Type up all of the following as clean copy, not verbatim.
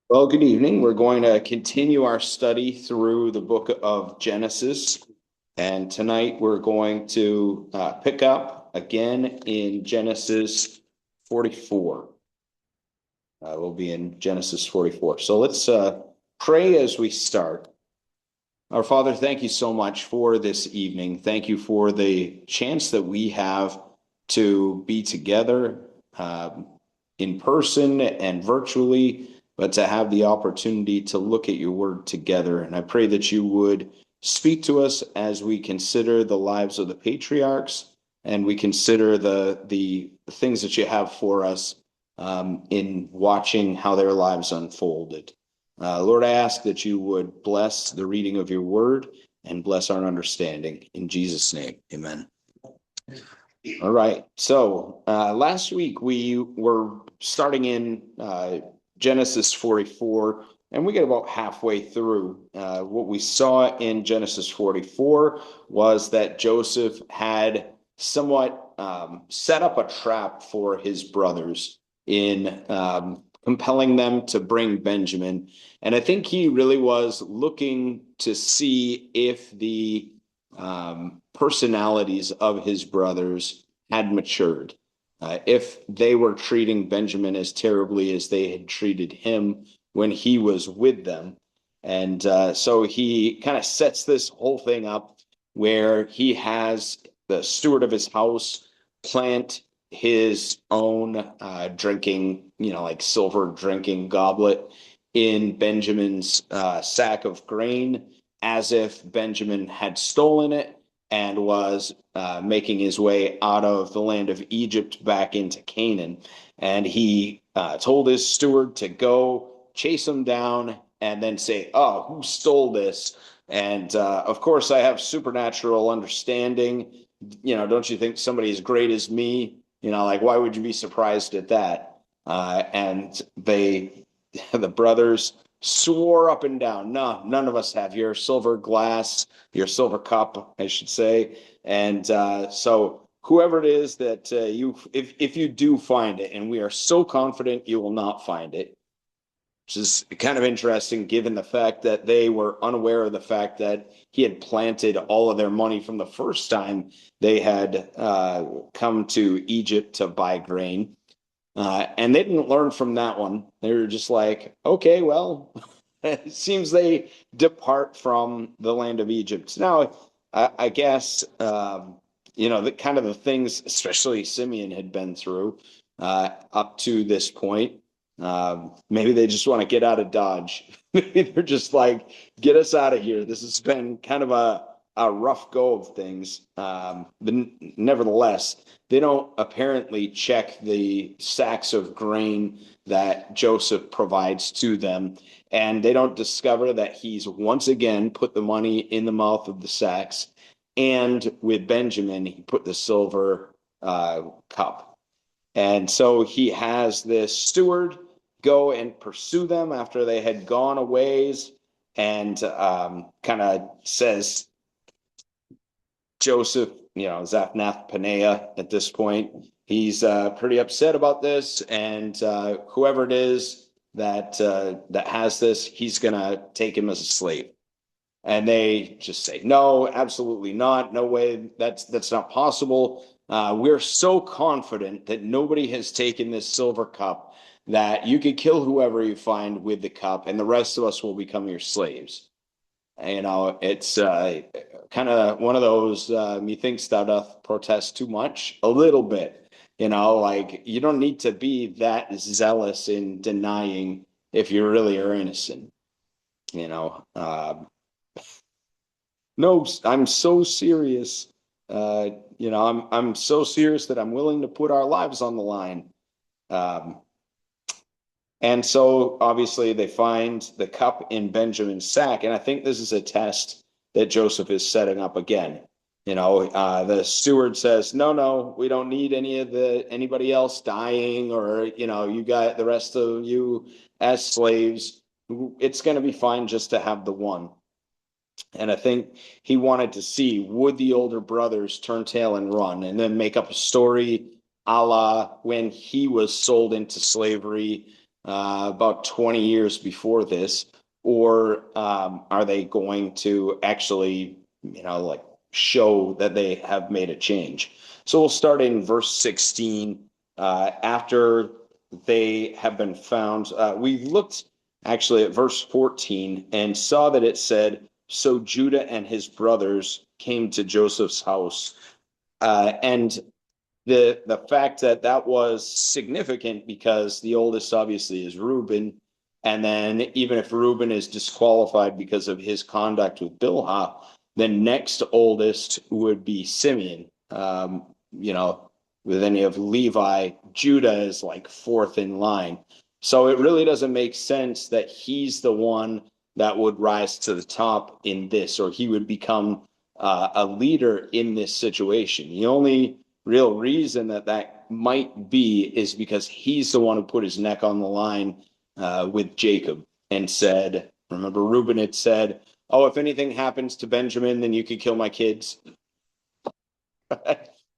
Well, good evening. We're going to continue our study through the book of Genesis. And tonight we're going to pick up again in Genesis 44. We'll be in Genesis 44. So let's pray as we start. Our Father, thank you so much for this evening. Thank you for the chance that we have to be together in person and virtually, but to have the opportunity to look at your word together. And I pray that you would speak to us as we consider the lives of the patriarchs and we consider the things that you have for us in watching how their lives unfolded. Lord, I ask that you would bless the reading of your word and bless our understanding. In Jesus' name, amen. All right. So last week we were starting in Genesis 44, and we get about halfway through. What we saw in Genesis 44 was that Joseph had somewhat set up a trap for his brothers in compelling them to bring Benjamin. And I think he really was looking to see if the personalities of his brothers had matured. If they were treating Benjamin as terribly as they had treated him when he was with them. And so he kind of sets this whole thing up where he has the steward of his house plant his own drinking, like silver drinking goblet in Benjamin's sack of grain, as if Benjamin had stolen it and was making his way out of the land of Egypt back into Canaan. And he told his steward to go chase him down and then say, "Oh, who stole this?" And of course, I have supernatural understanding. Don't you think somebody as great as me? Like, why would you be surprised at that? And the brothers swore up and down, no, none of us have your silver glass, your silver cup, I should say. And so whoever it is that if you do find it, and we are so confident you will not find it, which is kind of interesting given the fact that they were unaware of the fact that he had planted all of their money from the first time they had come to Egypt to buy grain. And they didn't learn from that one. They were just like, okay, well, it seems they depart from the land of Egypt. Now, I guess, the kind of the things, especially Simeon had been through up to this point. Maybe they just want to get out of Dodge. Maybe they're just like, get us out of here. This has been kind of a rough go of things. But nevertheless, they don't apparently check the sacks of grain that Joseph provides to them. And they don't discover that he's once again put the money in the mouth of the sacks. And with Benjamin, he put the silver cup. And so he has this steward go and pursue them after they had gone a ways and kind of says, Joseph, Zaphnath Paneah at this point, he's pretty upset about this. And whoever it is that has this, he's going to take him as a slave. And they just say, no, absolutely not. No way. That's not possible. We're so confident that nobody has taken this silver cup that you could kill whoever you find with the cup, and the rest of us will become your slaves. It's kind of one of those methinks thou doth protest too much, a little bit. Like you don't need to be that zealous in denying if you really are innocent. You know, no, I'm so serious. I'm so serious that I'm willing to put our lives on the line. Um, and so obviously they find the cup in Benjamin's sack, and I think this is a test that Joseph is setting up again. The steward says, "No, no, we don't need anybody else dying, or you got the rest of you as slaves. It's going to be fine just to have the one." And I think he wanted to see, would the older brothers turn tail and run and then make up a story a la when he was sold into slavery about 20 years before this, or are they going to actually, like show that they have made a change? So we'll start in verse 16. After they have been found, we looked actually at verse 14 and saw that it said, so Judah and his brothers came to Joseph's house. And the fact that that was significant because the oldest obviously is Reuben, and then even if Reuben is disqualified because of his conduct with Bilhah, the next oldest would be Simeon. With any of Levi, Judah is like fourth in line. So it really doesn't make sense that he's the one that would rise to the top in this, or he would become a leader in this situation. The only real reason that that might be is because he's the one who put his neck on the line with Jacob and said, remember, Reuben had said, oh, if anything happens to Benjamin, then you could kill my kids.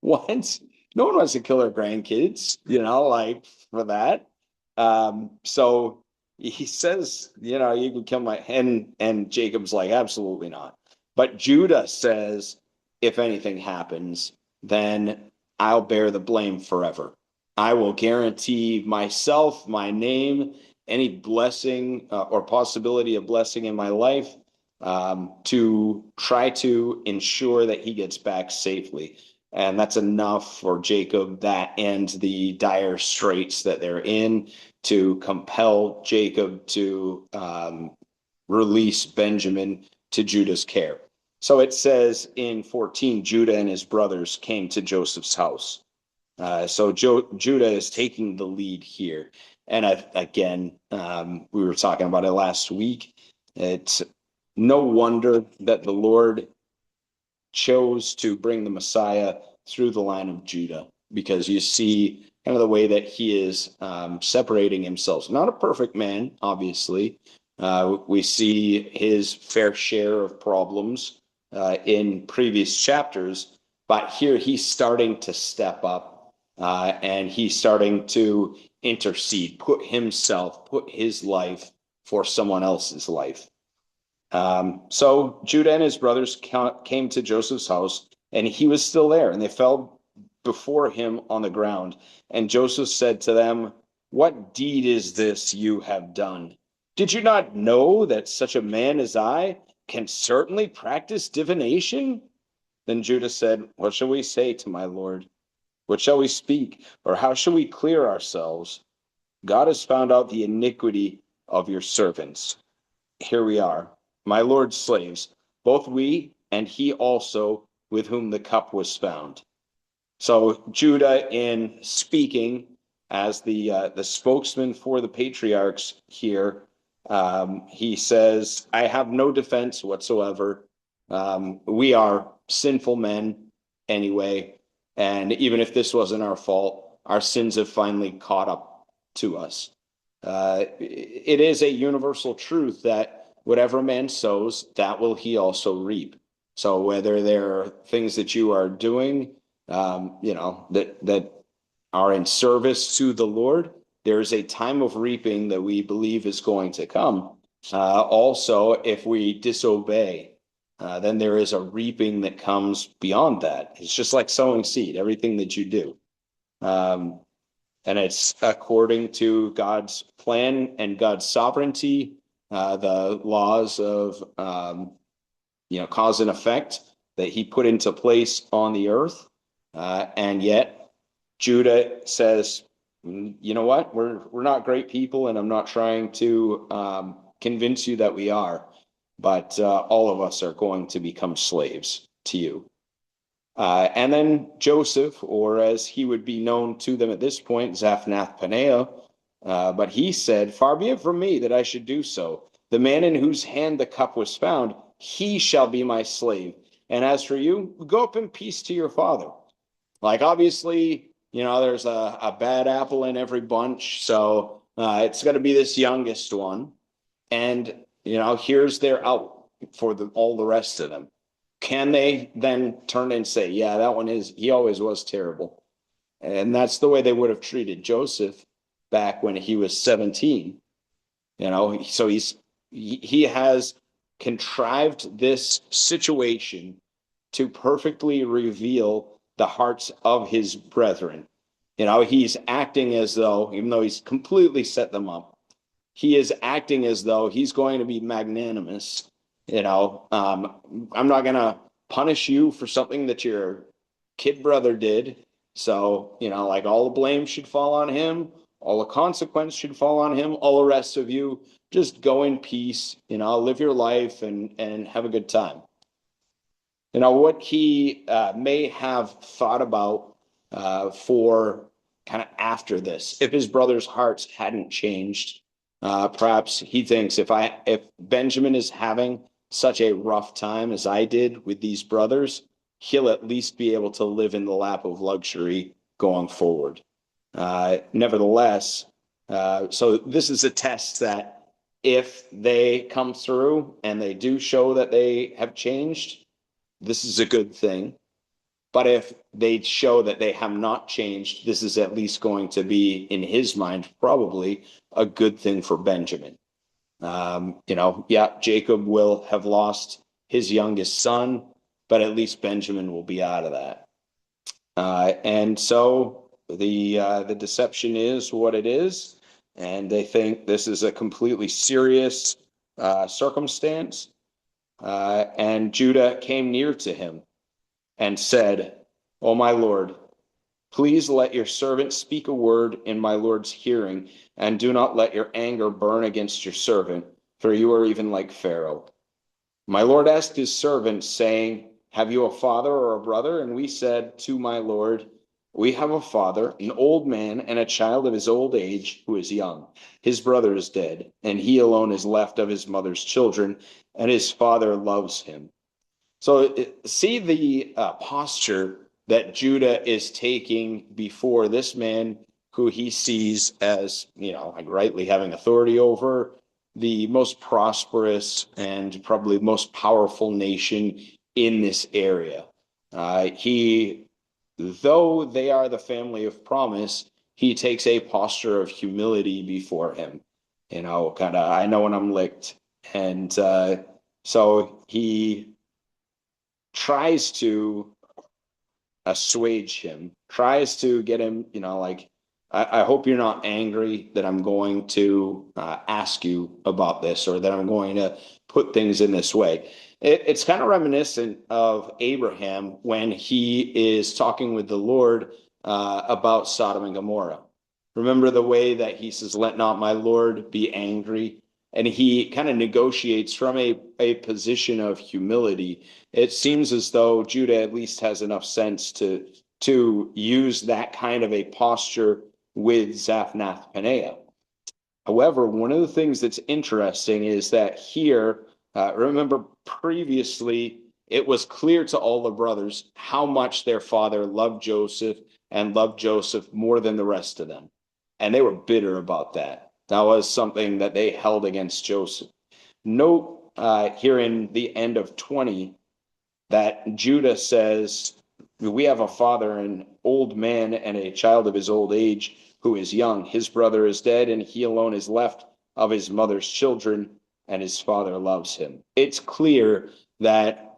What? No one wants to kill their grandkids, like for that. So he says, you can kill my, and Jacob's like, absolutely not. But Judah says, if anything happens, then I'll bear the blame forever. I will guarantee myself, my name, any blessing or possibility of blessing in my life to try to ensure that he gets back safely. And that's enough for Jacob, that and the dire straits that they're in, to compel Jacob to release Benjamin to Judah's care. So it says in 14, Judah and his brothers came to Joseph's house. So Judah is taking the lead here. And again, we were talking about it last week. It's no wonder that the Lord chose to bring the Messiah through the line of Judah, because you see kind of the way that he is separating himself. Not a perfect man, obviously. We see his fair share of problems in previous chapters, but here he's starting to step up and he's starting to intercede, put his life for someone else's life. So Judah and his brothers came to Joseph's house, and he was still there, and they fell before him on the ground. And Joseph said to them, what deed is this you have done? Did you not know that such a man as I can certainly practice divination? Then Judah said, what shall we say to my lord? What shall we speak? Or how shall we clear ourselves? God has found out the iniquity of your servants. Here we are, my lord's slaves, both we and he also with whom the cup was found. So Judah, in speaking as the spokesman for the patriarchs here, he says, I have no defense whatsoever. We are sinful men anyway, and even if this wasn't our fault, our sins have finally caught up to us. It is a universal truth that whatever man sows, that will he also reap. So whether there are things that you are doing, that are in service to the Lord, there is a time of reaping that we believe is going to come. Also, if we disobey, then there is a reaping that comes beyond that. It's just like sowing seed, everything that you do. And it's according to God's plan and God's sovereignty, the laws of, cause and effect that he put into place on the earth. And yet Judah says, you know what, we're not great people, and I'm not trying to convince you that we are, but all of us are going to become slaves to you. And then Joseph, or as he would be known to them at this point, Zaphnath-Paneah, but he said, far be it from me that I should do so. The man in whose hand the cup was found, he shall be my slave. And as for you, go up in peace to your father. Like, obviously, there's a bad apple in every bunch. So it's going to be this youngest one. And, here's their out for all the rest of them. Can they then turn and say, yeah, he always was terrible. And that's the way they would have treated Joseph. back when he was 17. So he has contrived this situation to perfectly reveal the hearts of his brethren. He's acting as though, even though he's completely set them up, he is acting as though he's going to be magnanimous. I'm not going to punish you for something that your kid brother did. So, like all the blame should fall on him, all the consequence should fall on him. All the rest of you just go in peace, live your life and have a good time. What he may have thought about for kind of after this, if his brother's hearts hadn't changed, perhaps he thinks if Benjamin is having such a rough time as I did with these brothers, he'll at least be able to live in the lap of luxury going forward. Nevertheless, so this is a test that if they come through and they do show that they have changed, this is a good thing. But if they show that they have not changed, this is at least going to be, in his mind, probably a good thing for Benjamin. Jacob will have lost his youngest son, but at least Benjamin will be out of that. And so the deception is what it is, and they think this is a completely serious circumstance. And Judah came near to him and said, "O my Lord, please let your servant speak a word in my Lord's hearing, and do not let your anger burn against your servant, for you are even like Pharaoh." My Lord asked his servant, saying, "Have you a father or a brother?" And we said to my Lord, "We have a father, an old man, and a child of his old age who is young. His brother is dead, and he alone is left of his mother's children, and his father loves him." So see the posture that Judah is taking before this man who he sees as, like rightly having authority over the most prosperous and probably most powerful nation in this area. Though they are the family of promise, he takes a posture of humility before him. Kind of, I know when I'm licked. And so he tries to assuage him, tries to get him, I hope you're not angry that I'm going to ask you about this, or that I'm going to put things in this way. It's kind of reminiscent of Abraham when he is talking with the Lord about Sodom and Gomorrah. Remember the way that he says, "Let not my Lord be angry." And he kind of negotiates from a position of humility. It seems as though Judah at least has enough sense to use that kind of a posture with Zaphnath Paneah. However, one of the things that's interesting is that here, remember previously, it was clear to all the brothers how much their father loved Joseph and loved Joseph more than the rest of them. And they were bitter about that. That was something that they held against Joseph. Note here in the end of 20 that Judah says, "We have a father, an old man, and a child of his old age who is young. His brother is dead, and he alone is left of his mother's children, and his father loves him." It's clear that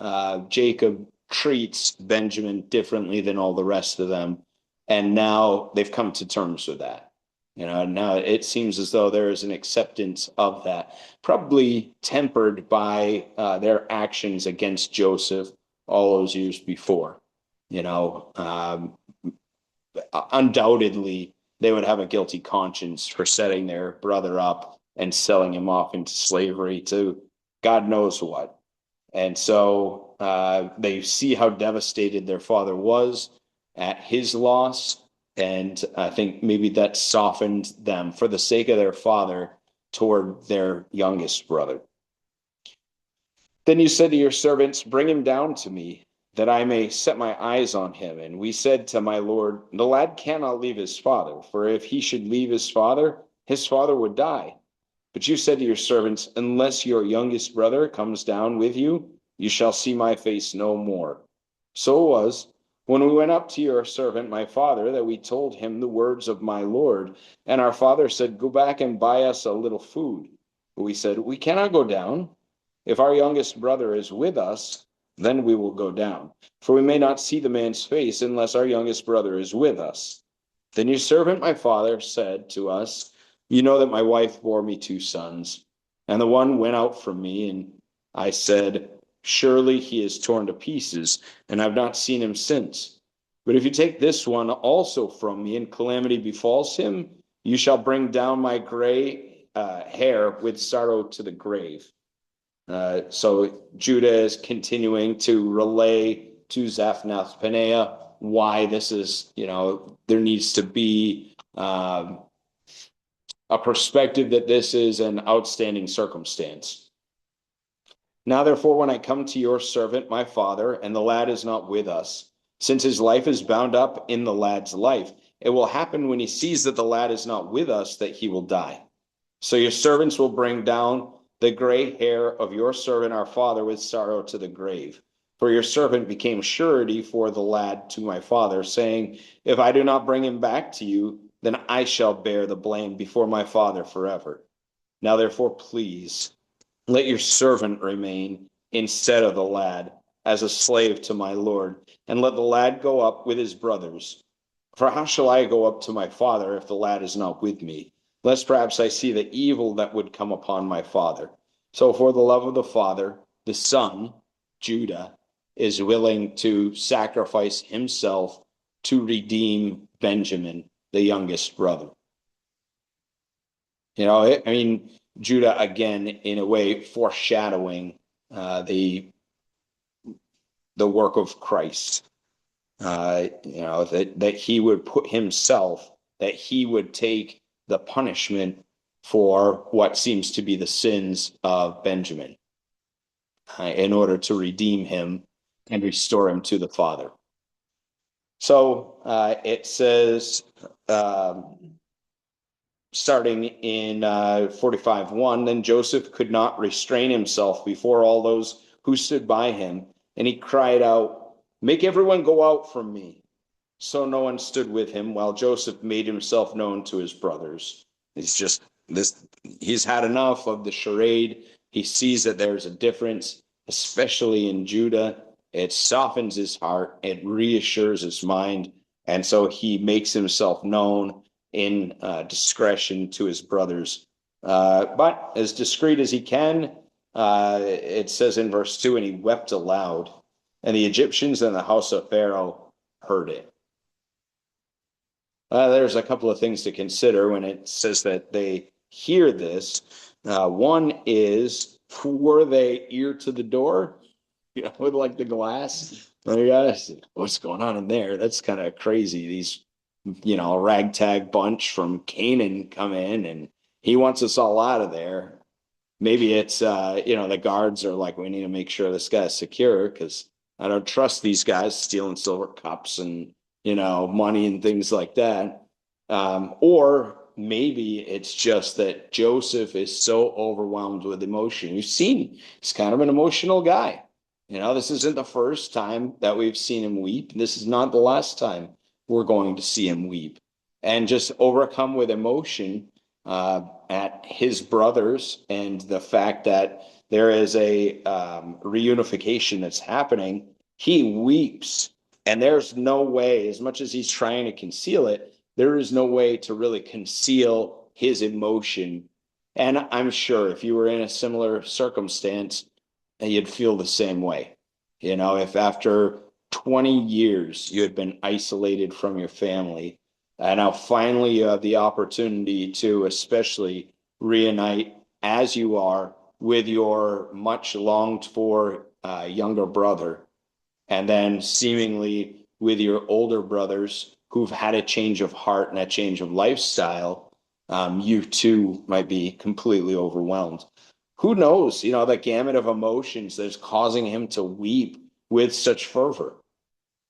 Jacob treats Benjamin differently than all the rest of them, and now they've come to terms with that. Now it seems as though there is an acceptance of that, probably tempered by their actions against Joseph all those years before. Undoubtedly, they would have a guilty conscience for setting their brother up and selling him off into slavery to God knows what. And so they see how devastated their father was at his loss. And I think maybe that softened them for the sake of their father toward their youngest brother. Then you said to your servants, "Bring him down to me, that I may set my eyes on him." And we said to my Lord, "The lad cannot leave his father, for if he should leave his father would die." But you said to your servants, "Unless your youngest brother comes down with you, you shall see my face no more." So it was, when we went up to your servant, my father, that we told him the words of my Lord. And our father said, go back and buy us a little food. But we said, we cannot go down. If our youngest brother is with us, then we will go down. For we may not see the man's face unless our youngest brother is with us. Then your servant, my father, said to us, you know that my wife bore me 2 sons, and the one went out from me, and I said, surely he is torn to pieces, and I've not seen him since. But if you take this one also from me, and calamity befalls him, you shall bring down my gray hair with sorrow to the grave. So Judah is continuing to relay to Zaphnath-Paneah why this is, there needs to be a perspective that this is an outstanding circumstance. Now, therefore, when I come to your servant, my father, and the lad is not with us, since his life is bound up in the lad's life, it will happen when he sees that the lad is not with us that he will die. So your servants will bring down the gray hair of your servant, our father, with sorrow to the grave. For your servant became surety for the lad to my father, saying, if I do not bring him back to you, then I shall bear the blame before my father forever. Now, therefore, please, let your servant remain instead of the lad as a slave to my Lord, and let the lad go up with his brothers. For how shall I go up to my father if the lad is not with me? Lest perhaps I see the evil that would come upon my father. So for the love of the father, the son, Judah, is willing to sacrifice himself to redeem Benjamin, the youngest brother. Judah, again, in a way, foreshadowing the work of Christ. That he would put himself, that he would take the punishment for what seems to be the sins of Benjamin in order to redeem him and restore him to the Father. So it says, starting in 45:1, then Joseph could not restrain himself before all those who stood by him, and he cried out, make everyone go out from me. So no one stood with him while Joseph made himself known to his brothers. He's had enough of the charade. He sees that there's a difference, especially in Judah. It softens his heart. It reassures his mind. And so he makes himself known in discretion to his brothers. But as discreet as he can, it says in verse 2, and he wept aloud, and the Egyptians and the house of Pharaoh heard it. There's a couple of things to consider when it says that they hear this. One is, were they ear to the door? With like the glass? Oh, gosh, what's going on in there? That's kind of crazy. These, a ragtag bunch from Canaan come in and he wants us all out of there. Maybe it's, the guards are like, we need to make sure this guy's secure because I don't trust these guys stealing silver cups and money and things like that. Or maybe it's just that Joseph is so overwhelmed with emotion. You've seen he's kind of an emotional guy. This isn't the first time that we've seen him weep. This is not the last time we're going to see him weep. And just overcome with emotion at his brothers and the fact that there is a reunification that's happening. He weeps. And there's no way, as much as he's trying to conceal it, there is no way to really conceal his emotion. And I'm sure if you were in a similar circumstance, you'd feel the same way. If after 20 years you had been isolated from your family, and now finally you have the opportunity to especially reunite as you are with your much longed for younger brother, and then seemingly with your older brothers who've had a change of heart and a change of lifestyle, you too might be completely overwhelmed. Who knows, the gamut of emotions that's causing him to weep with such fervor?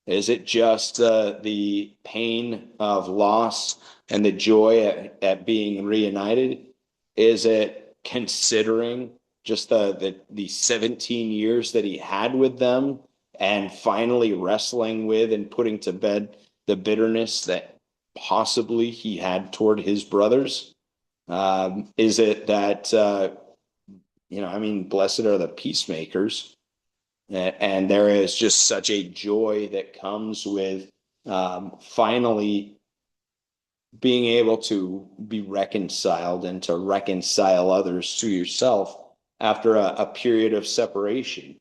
Is it just the pain of loss and the joy at being reunited? Is it considering just the 17 years that he had with them and finally wrestling with and putting to bed the bitterness that possibly he had toward his brothers? Is it that, I mean, blessed are the peacemakers, and there is just such a joy that comes with finally being able to be reconciled and to reconcile others to yourself after a period of separation.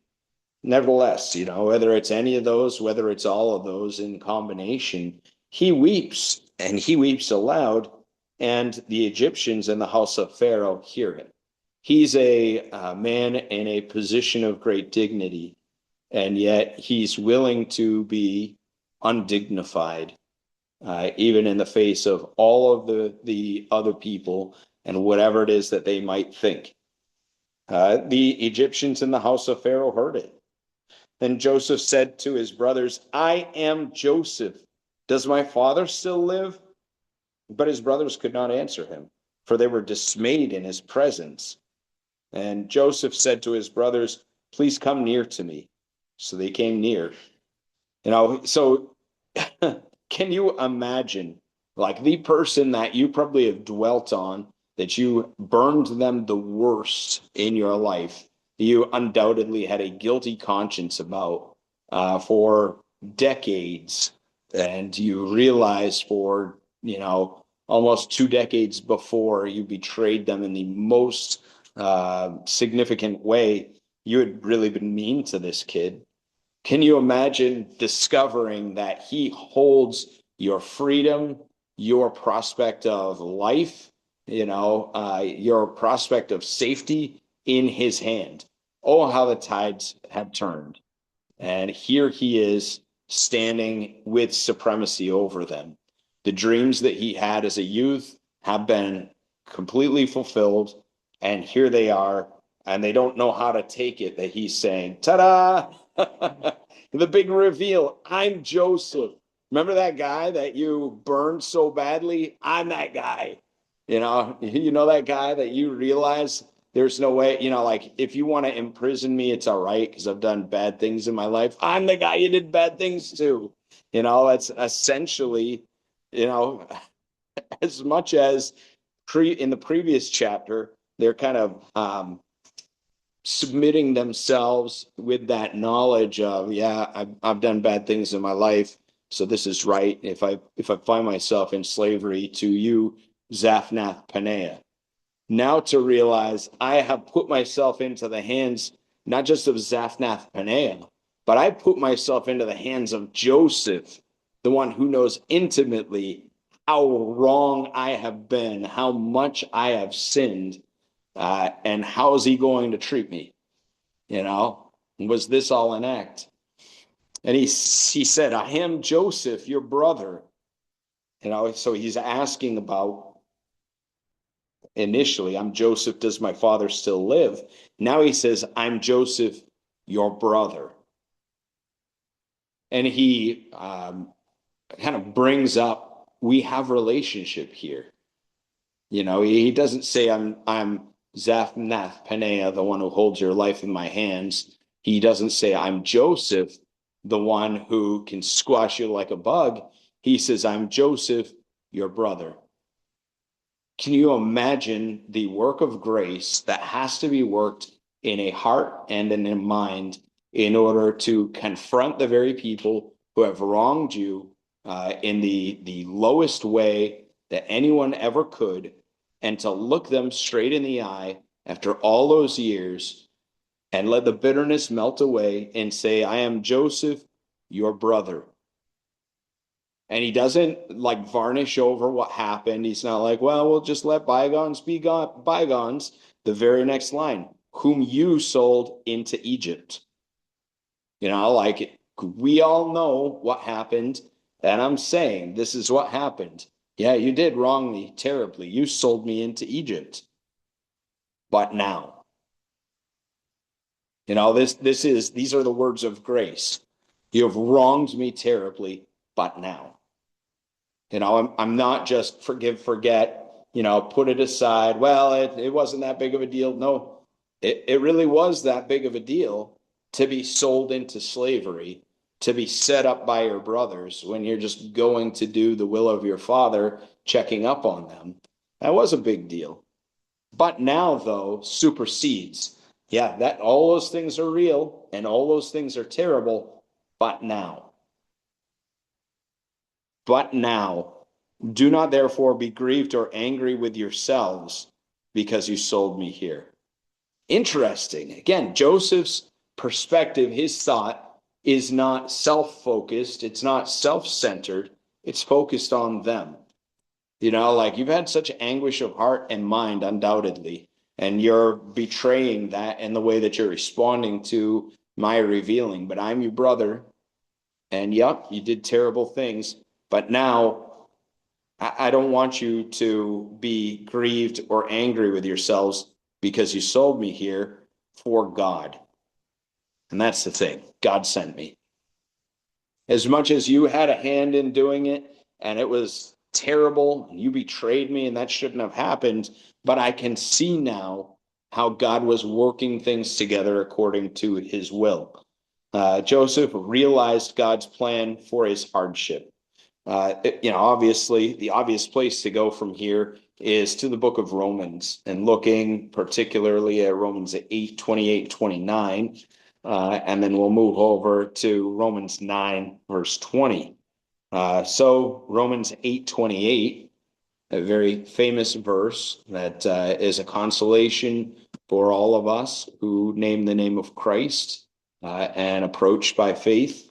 Nevertheless, whether it's any of those, whether it's all of those in combination, he weeps, and he weeps aloud, and the Egyptians in the house of Pharaoh hear it. He's a man in a position of great dignity, and yet he's willing to be undignified, even in the face of all of the other people and whatever it is that they might think. The Egyptians in the house of Pharaoh heard it. Then Joseph said to his brothers, I am Joseph. Does my father still live? But his brothers could not answer him, for they were dismayed in his presence. And Joseph said to his brothers, please come near to me. So they came near. So can you imagine, like, the person that you probably have dwelt on, that you burned them the worst in your life, you undoubtedly had a guilty conscience about for decades, and you realized for almost 2 decades before you betrayed them in the most significant way, you had really been mean to this kid. Can you imagine discovering that he holds your freedom, your prospect of life, your prospect of safety in his hand? Oh, how the tides have turned. And here he is standing with supremacy over them. The dreams that he had as a youth have been completely fulfilled. And here they are, and they don't know how to take it that he's saying, ta-da! The big reveal, I'm Joseph. Remember that guy that you burned so badly? I'm that guy. That guy that you realize there's no way, like, if you want to imprison me, it's all right because I've done bad things in my life. I'm the guy you did bad things to. That's essentially, as much as in the previous chapter, they're kind of submitting themselves with that knowledge of, yeah, I've done bad things in my life, so this is right. If I find myself in slavery to you, Zaphnath Paneah, now to realize I have put myself into the hands not just of Zaphnath Paneah, but I put myself into the hands of Joseph, the one who knows intimately how wrong I have been, how much I have sinned, and how is he going to treat me? Was this all an act? And he said, I am Joseph, your brother. So he's asking about, initially, I'm Joseph, does my father still live? Now he says, I'm Joseph, your brother. And he kind of brings up, we have relationship here. He doesn't say I'm Zaphnath Paneah, the one who holds your life in my hands. He doesn't say I'm Joseph, the one who can squash you like a bug. He says, I'm Joseph, your brother. Can you imagine the work of grace that has to be worked in a heart and in a mind in order to confront the very people who have wronged you in the lowest way that anyone ever could, and to look them straight in the eye after all those years and let the bitterness melt away and say, I am Joseph, your brother. And he doesn't like varnish over what happened. He's not like, well, we'll just let bygones be bygones. The very next line, whom you sold into Egypt. Like, we all know what happened. And I'm saying, this is what happened. Yeah, you did wrong me terribly. You sold me into Egypt. But now, these are the words of grace. You have wronged me terribly, but now. I'm not just forgive, forget, put it aside. Well, it wasn't that big of a deal. No, it really was that big of a deal. to be sold into slavery, to be set up by your brothers when you're just going to do the will of your father, checking up on them. That was a big deal. But now, though, supersedes. Yeah, that all those things are real and all those things are terrible, but now. But now, do not therefore be grieved or angry with yourselves because you sold me here. Interesting. Again, Joseph's perspective, his thought is not self-focused. It's not self-centered. It's focused on them. You know, like you've had such anguish of heart and mind, undoubtedly, and you're betraying that in the way that you're responding to my revealing. But I'm your brother, and yep, you did terrible things. But now I don't want you to be grieved or angry with yourselves because you sold me here for God. And that's the thing. God sent me. As much as you had a hand in doing it and it was terrible and you betrayed me and that shouldn't have happened, but I can see now how God was working things together according to his will. Joseph realized God's plan for his hardship. Obviously, the obvious place to go from here is to the book of Romans and looking particularly at Romans 8, 28, 29. And then we'll move over to Romans 9, verse 20. So Romans 8:28, a very famous verse that is a consolation for all of us who name the name of Christ and approach by faith.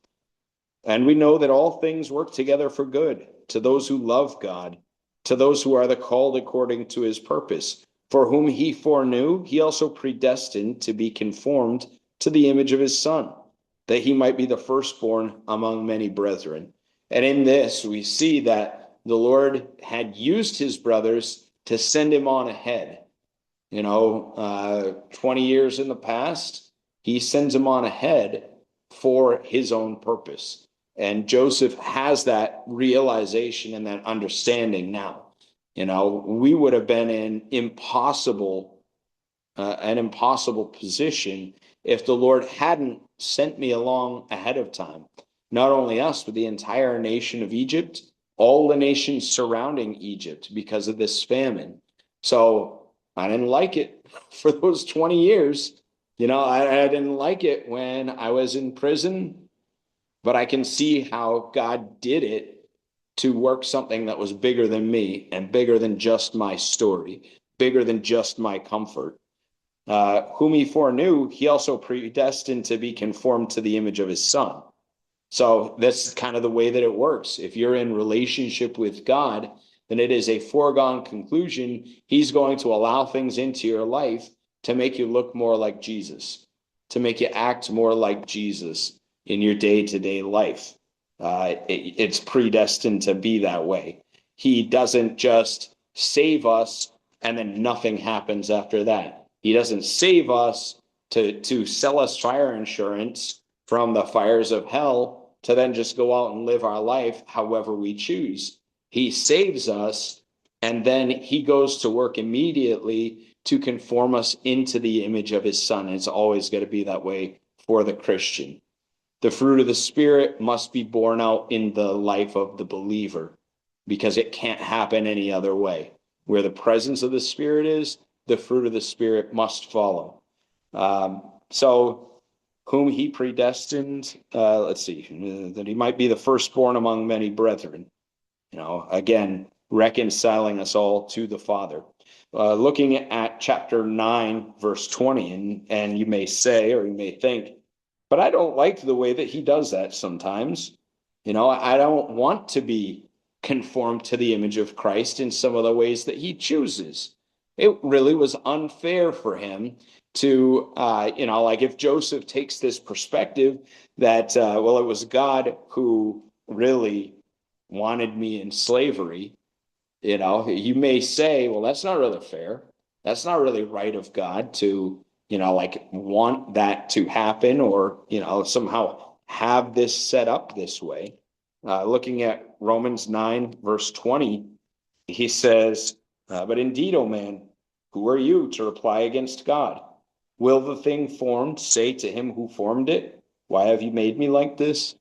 And we know that all things work together for good to those who love God, to those who are the called according to his purpose. For whom he foreknew, he also predestined to be conformed to the image of his Son, that he might be the firstborn among many brethren. And in this, we see that the Lord had used his brothers to send him on ahead. 20 years in the past, he sends him on ahead for his own purpose. And Joseph has that realization and that understanding now. We would have been in an impossible position if the Lord hadn't sent me along ahead of time. Not only us, but the entire nation of Egypt, all the nations surrounding Egypt because of this famine. So I didn't like it for those 20 years. I didn't like it when I was in prison, but I can see how God did it to work something that was bigger than me and bigger than just my story, bigger than just my comfort. Whom he foreknew, he also predestined to be conformed to the image of his Son. So that's kind of the way that it works. If you're in relationship with God, then it is a foregone conclusion. He's going to allow things into your life to make you look more like Jesus, to make you act more like Jesus in your day-to-day life. It's predestined to be that way. He doesn't just save us and then nothing happens after that. He doesn't save us to sell us fire insurance from the fires of hell to then just go out and live our life however we choose. He saves us, and then he goes to work immediately to conform us into the image of his Son. It's always going to be that way for the Christian. The fruit of the Spirit must be borne out in the life of the believer because it can't happen any other way. Where the presence of the Spirit is, the fruit of the Spirit must follow. So whom he predestined, that he might be the firstborn among many brethren. Again, reconciling us all to the Father. Looking at chapter 9, verse 20, and you may say, or you may think, but I don't like the way that he does that sometimes. I don't want to be conformed to the image of Christ in some of the ways that he chooses. It really was unfair for him to, like if Joseph takes this perspective that, it was God who really wanted me in slavery, you may say, well, that's not really fair. That's not really right of God to, want that to happen or, somehow have this set up this way. Looking at Romans 9, verse 20, he says, but indeed, O man, who are you to reply against God? Will the thing formed say to him who formed it, why have you made me like this?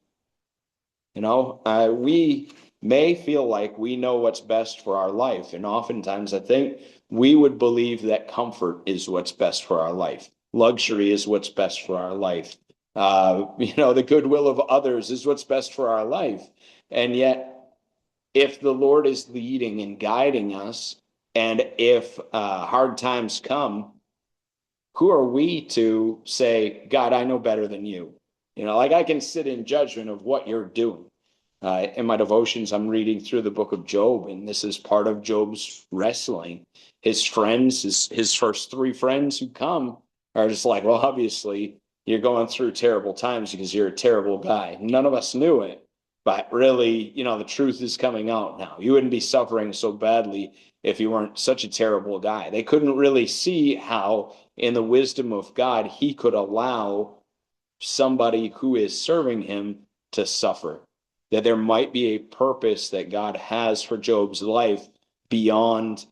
We may feel like we know what's best for our life. And oftentimes I think we would believe that comfort is what's best for our life. Luxury is what's best for our life. The goodwill of others is what's best for our life. And yet, if the Lord is leading and guiding us, and if hard times come, who are we to say, God, I know better than you? I can sit in judgment of what you're doing. In my devotions, I'm reading through the book of Job, and this is part of Job's wrestling. His friends, his first three friends who come are just like, well, obviously you're going through terrible times because you're a terrible guy. None of us knew it, but really, the truth is coming out now. You wouldn't be suffering so badly if you weren't such a terrible guy. They couldn't really see how, in the wisdom of God, he could allow somebody who is serving him to suffer. That there might be a purpose that God has for Job's life beyond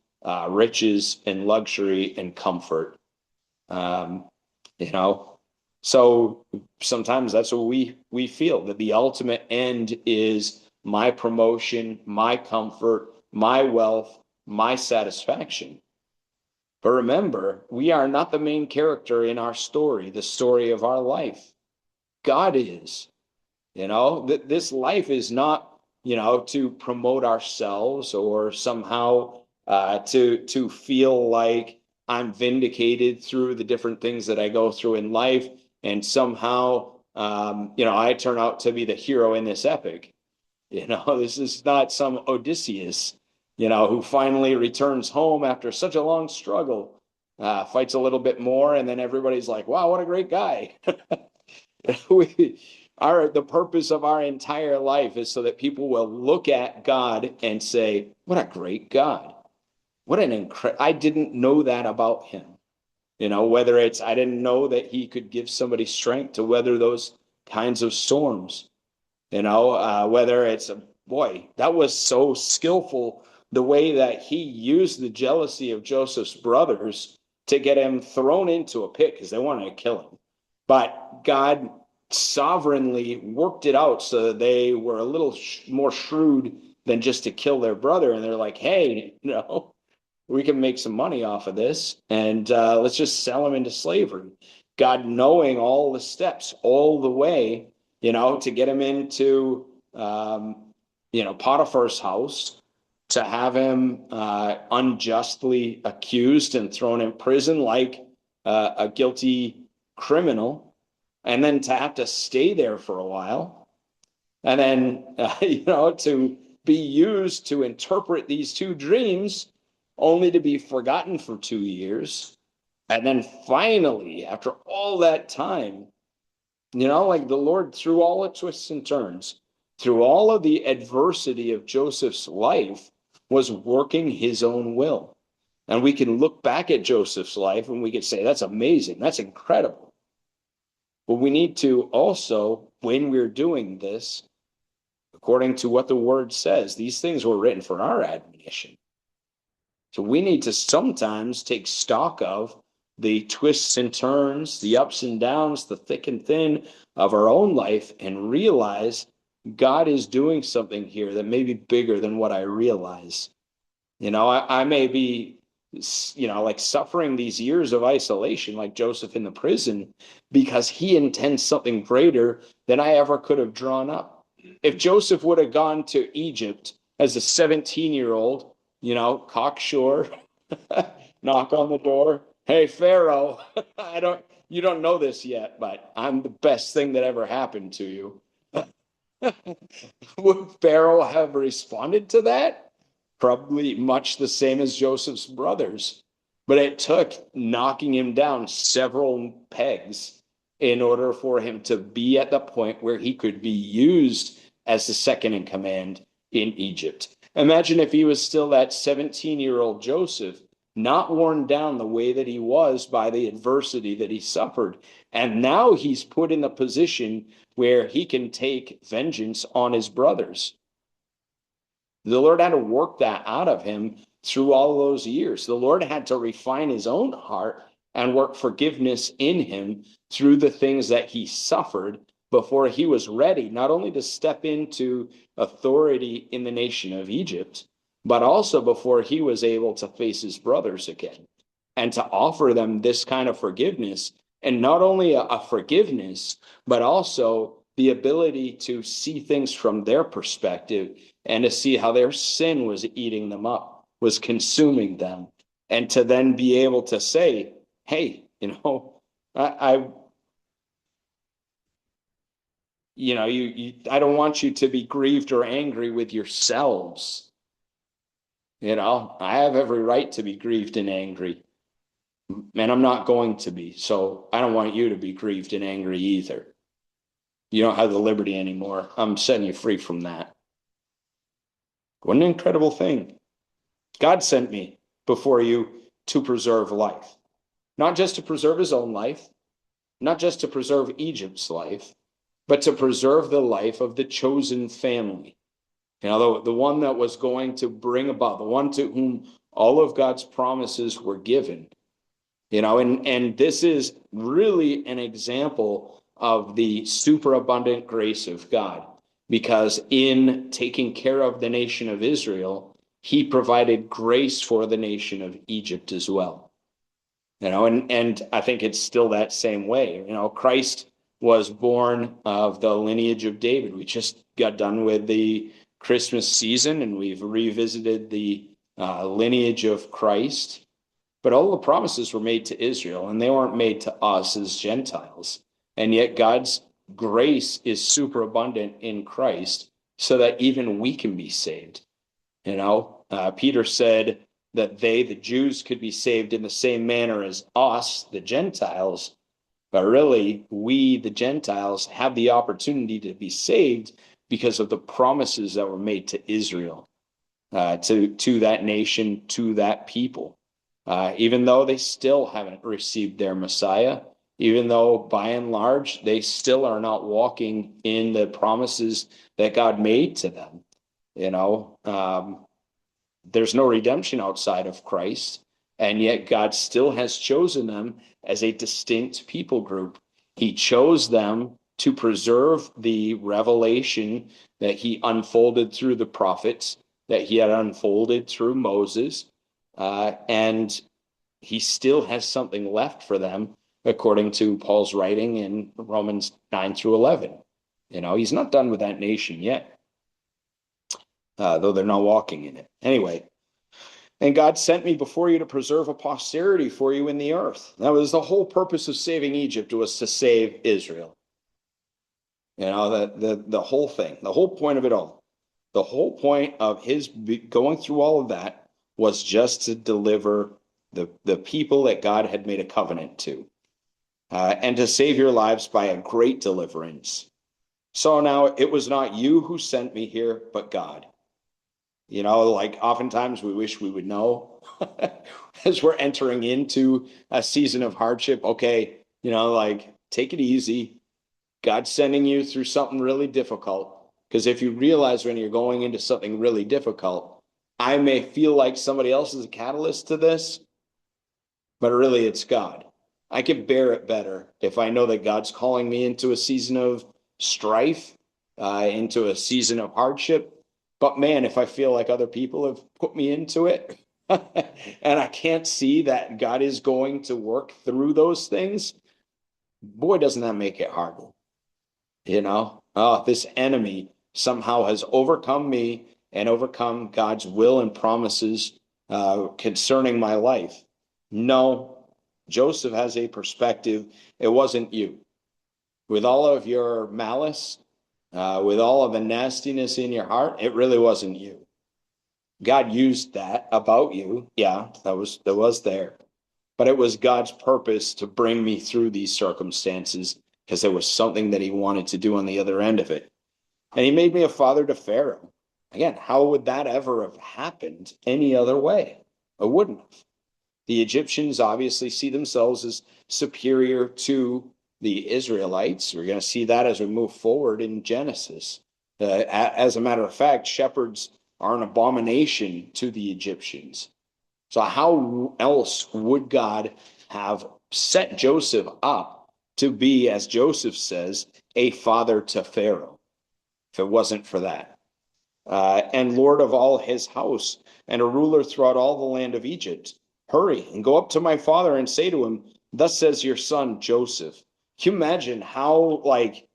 riches and luxury and comfort. So sometimes that's what we feel, that the ultimate end is my promotion, my comfort, my wealth, my satisfaction. But remember, we are not the main character in our story, the story of our life. God is. This life is not, to promote ourselves or somehow to feel like I'm vindicated through the different things that I go through in life. And somehow, I turn out to be the hero in this epic. This is not some Odysseus, who finally returns home after such a long struggle, fights a little bit more, and then everybody's like, wow, what a great guy. The purpose of our entire life is so that people will look at God and say, what a great God. What an incredible, I didn't know that about him. Whether it's, I didn't know that he could give somebody strength to weather those kinds of storms. Whether it's, boy, that was so skillful, the way that he used the jealousy of Joseph's brothers to get him thrown into a pit because they wanted to kill him. But God sovereignly worked it out so that they were a little more shrewd than just to kill their brother. And they're like, hey, we can make some money off of this, and let's just sell him into slavery. God, knowing all the steps all the way, to get him into, Potiphar's house, to have him unjustly accused and thrown in prison like a guilty criminal, and then to have to stay there for a while, and then, to be used to interpret these two dreams, only to be forgotten for 2 years. And then finally, after all that time, like the Lord, through all the twists and turns, through all of the adversity of Joseph's life, was working his own will. And we can look back at Joseph's life and we can say, that's amazing, that's incredible. But we need to also, when we're doing this, according to what the word says, these things were written for our admonition. So we need to sometimes take stock of the twists and turns, the ups and downs, the thick and thin of our own life, and realize God is doing something here that may be bigger than what I realize. I may be, like suffering these years of isolation, like Joseph in the prison, because he intends something greater than I ever could have drawn up. If Joseph would have gone to Egypt as a 17-year-old, cocksure, knock on the door. Hey, Pharaoh, you don't know this yet, but I'm the best thing that ever happened to you. Would Pharaoh have responded to that? Probably much the same as Joseph's brothers. But it took knocking him down several pegs in order for him to be at the point where he could be used as the second in command in Egypt. Imagine if he was still that 17-year-old Joseph, not worn down the way that he was by the adversity that he suffered. And now he's put in a position where he can take vengeance on his brothers. The Lord had to work that out of him through all those years. The Lord had to refine his own heart and work forgiveness in him through the things that he suffered before he was ready, not only to step into authority in the nation of Egypt, but also before he was able to face his brothers again and to offer them this kind of forgiveness. And not only a forgiveness, but also the ability to see things from their perspective and to see how their sin was eating them up, was consuming them, and to then be able to say, hey, I I don't want you to be grieved or angry with yourselves. I have every right to be grieved and angry, and I'm not going to be. So I don't want you to be grieved and angry either. You don't have the liberty anymore. I'm setting you free from that. What an incredible thing. God sent me before you to preserve life, not just to preserve his own life, not just to preserve Egypt's life, but to preserve the life of the chosen family. The one that was going to bring about, the one to whom all of God's promises were given. And this is really an example of the superabundant grace of God, because in taking care of the nation of Israel, he provided grace for the nation of Egypt as well. And I think it's still that same way. Christ was born of the lineage of David. We just got done with the Christmas season, and we've revisited the lineage of Christ. But all the promises were made to Israel, and they weren't made to us as Gentiles. And yet God's grace is superabundant in Christ so that even we can be saved. Peter said that the Jews, could be saved in the same manner as us, the Gentiles. But really, we, the Gentiles, have the opportunity to be saved because of the promises that were made to Israel, to that nation, to that people. Even though they still haven't received their Messiah, even though by and large they still are not walking in the promises that God made to them. There's no redemption outside of Christ, and yet God still has chosen them as a distinct people group. He chose them to preserve the revelation that he unfolded through the prophets, that he had unfolded through Moses, and he still has something left for them, according to Paul's writing in Romans 9 through 11. He's not done with that nation yet, though they're not walking in it. Anyway, and God sent me before you to preserve a posterity for you in the earth. That was the whole purpose of saving Egypt, was to save Israel. The whole thing, the whole point of it all, the whole point of his going through all of that was just to deliver the people that God had made a covenant to, and to save your lives by a great deliverance. So now it was not you who sent me here, but God. Oftentimes we wish we would know as we're entering into a season of hardship. Okay, take it easy. God's sending you through something really difficult. Because if you realize when you're going into something really difficult, I may feel like somebody else is a catalyst to this, but really it's God. I can bear it better if I know that God's calling me into a season of strife, into a season of hardship. But man, if I feel like other people have put me into it and I can't see that God is going to work through those things, boy, doesn't that make it harder. This enemy somehow has overcome me and overcome God's will and promises concerning my life. No, Joseph has a perspective. It wasn't you. With all of your malice, with all of the nastiness in your heart, it really wasn't you. God used that about you. Yeah, that was there. But it was God's purpose to bring me through these circumstances, because there was something that he wanted to do on the other end of it. And he made me a father to Pharaoh. Again, how would that ever have happened any other way? It wouldn't have. The Egyptians obviously see themselves as superior to the Israelites. We're going to see that as we move forward in Genesis. As a matter of fact, shepherds are an abomination to the Egyptians. So how else would God have set Joseph up to be, as Joseph says, a father to Pharaoh, if it wasn't for that. And Lord of all his house, and a ruler throughout all the land of Egypt. Hurry and go up to my father and say to him, thus says your son Joseph. Can you imagine how like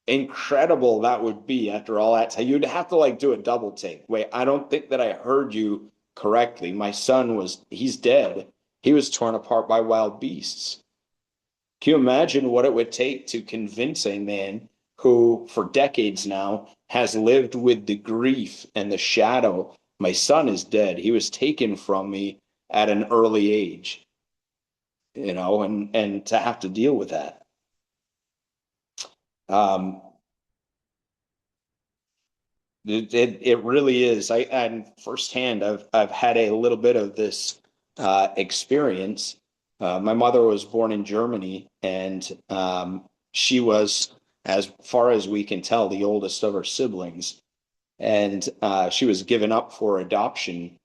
incredible that would be after all that? You'd have to like do a double take. Wait, I don't think that I heard you correctly. My son he's dead. He was torn apart by wild beasts. Can you imagine what it would take to convince a man who, for decades now, has lived with the grief and the shadow? My son is dead. He was taken from me at an early age, and to have to deal with that. It really is. And firsthand, I've had a little bit of this experience. My mother was born in Germany, and she was, as far as we can tell, the oldest of her siblings. And she was given up for adoption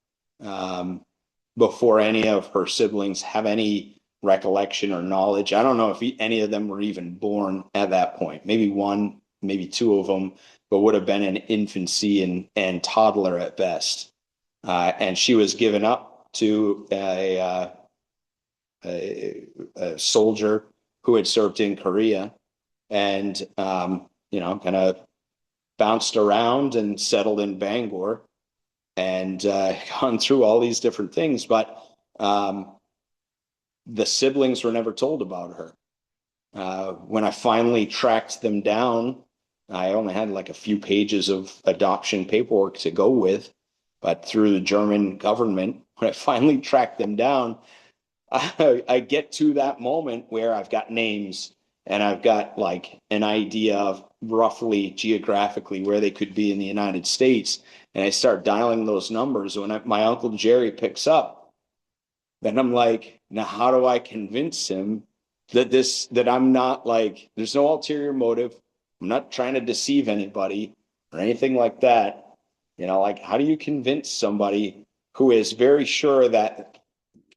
before any of her siblings have any recollection or knowledge. I don't know if any of them were even born at that point. Maybe one, maybe two of them, but would have been in infancy and toddler at best. And she was given up to a soldier who had served in Korea, and kind of bounced around and settled in Bangor, and gone through all these different things. But the siblings were never told about her. When I finally tracked them down, I only had like a few pages of adoption paperwork to go with, but through the German government, when I finally tracked them down, I get to that moment where I've got names and I've got like an idea of roughly geographically where they could be in the United States. And I start dialing those numbers. When my Uncle Jerry picks up, then I'm like, now how do I convince him that I'm not like, there's no ulterior motive. I'm not trying to deceive anybody or anything like that. Like, how do you convince somebody who is very sure that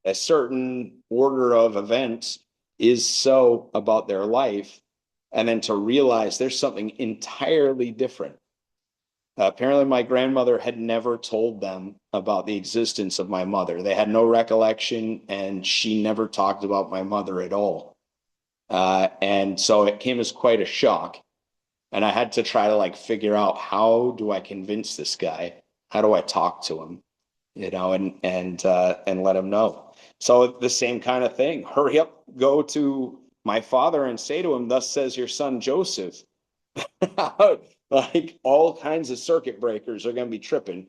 a certain order of events is so about their life, and then to realize there's something entirely different? Apparently, my grandmother had never told them about the existence of my mother. They had no recollection, and she never talked about my mother at all. And so it came as quite a shock. And I had to try to like figure out, how do I convince this guy? How do I talk to him? And let him know. So the same kind of thing. Hurry up, go to my father and say to him, thus says your son Joseph. Like, all kinds of circuit breakers are going to be tripping.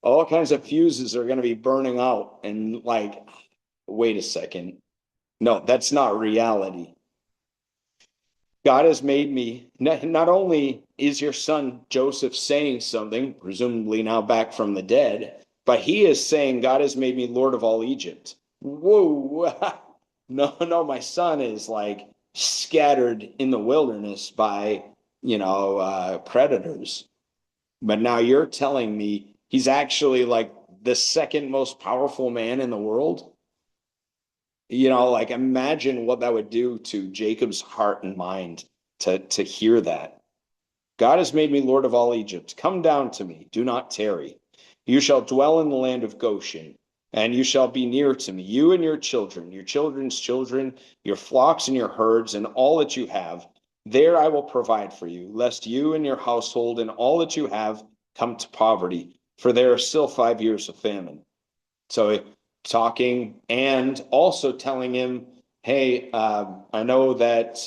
All kinds of fuses are going to be burning out. And like, wait a second. No, that's not reality. God has made me, not only is your son Joseph saying something, presumably now back from the dead, but he is saying, God has made me Lord of all Egypt. Whoa. No, my son is like scattered in the wilderness by, predators. But now you're telling me he's actually like the second most powerful man in the world? Like, imagine what that would do to Jacob's heart and mind to hear that. God has made me Lord of all Egypt. Come down to me. Do not tarry. You shall dwell in the land of Goshen, and you shall be near to me, you and your children, your children's children, your flocks and your herds, and all that you have. There I will provide for you, lest you and your household and all that you have come to poverty, for there are still 5 years of famine. So talking and also telling him, hey, I know that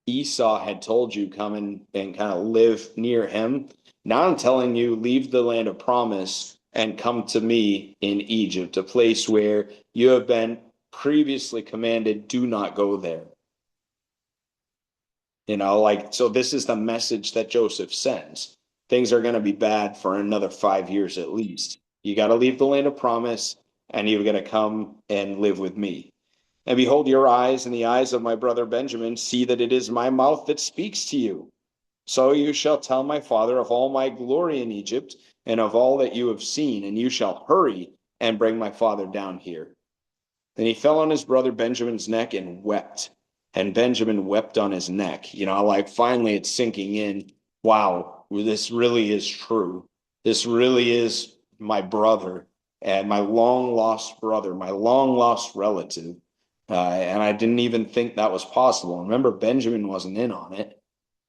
Esau had told you come and kind of live near him. Now I'm telling you, leave the land of promise and come to me in Egypt, a place where you have been previously commanded, do not go there. So this is the message that Joseph sends. Things are going to be bad for another 5 years at least. You got to leave the land of promise, and you're going to come and live with me. And behold, your eyes and the eyes of my brother Benjamin see that it is my mouth that speaks to you. So you shall tell my father of all my glory in Egypt and of all that you have seen, and you shall hurry and bring my father down here. Then he fell on his brother Benjamin's neck and wept. And Benjamin wept on his neck. Like finally it's sinking in. Wow, this really is true. This really is my brother and my long lost brother, my long lost relative. And I didn't even think that was possible. Remember, Benjamin wasn't in on it.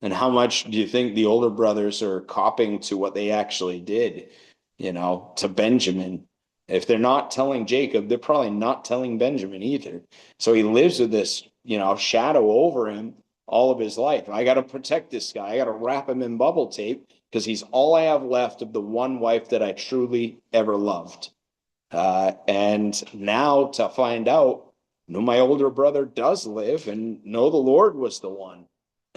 And how much do you think the older brothers are copying to what they actually did, to Benjamin? If they're not telling Jacob, they're probably not telling Benjamin either. So he lives with this, shadow over him all of his life. I got to protect this guy. I got to wrap him in bubble tape because he's all I have left of the one wife that I truly ever loved. And now to find out, my older brother does live, and the Lord was the one.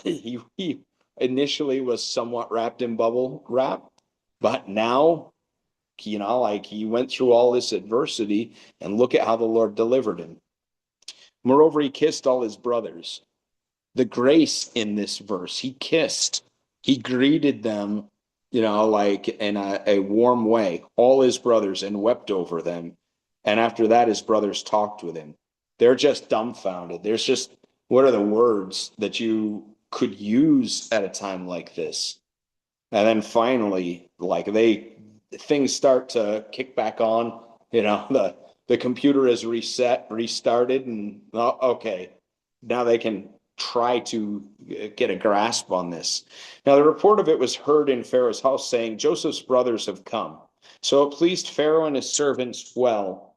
He initially was somewhat wrapped in bubble wrap, but now, like he went through all this adversity, and look at how the Lord delivered him. Moreover, he kissed all his brothers. The grace in this verse, he kissed, he greeted them, like in a warm way, all his brothers, and wept over them. And after that, his brothers talked with him. They're just dumbfounded. There's just, what are the words that you could use at a time like this? And then finally, like things start to kick back on, the computer is restarted, and okay, now they can try to get a grasp on this. Now, the report of it was heard in Pharaoh's house, saying, Joseph's brothers have come. So it pleased Pharaoh and his servants well.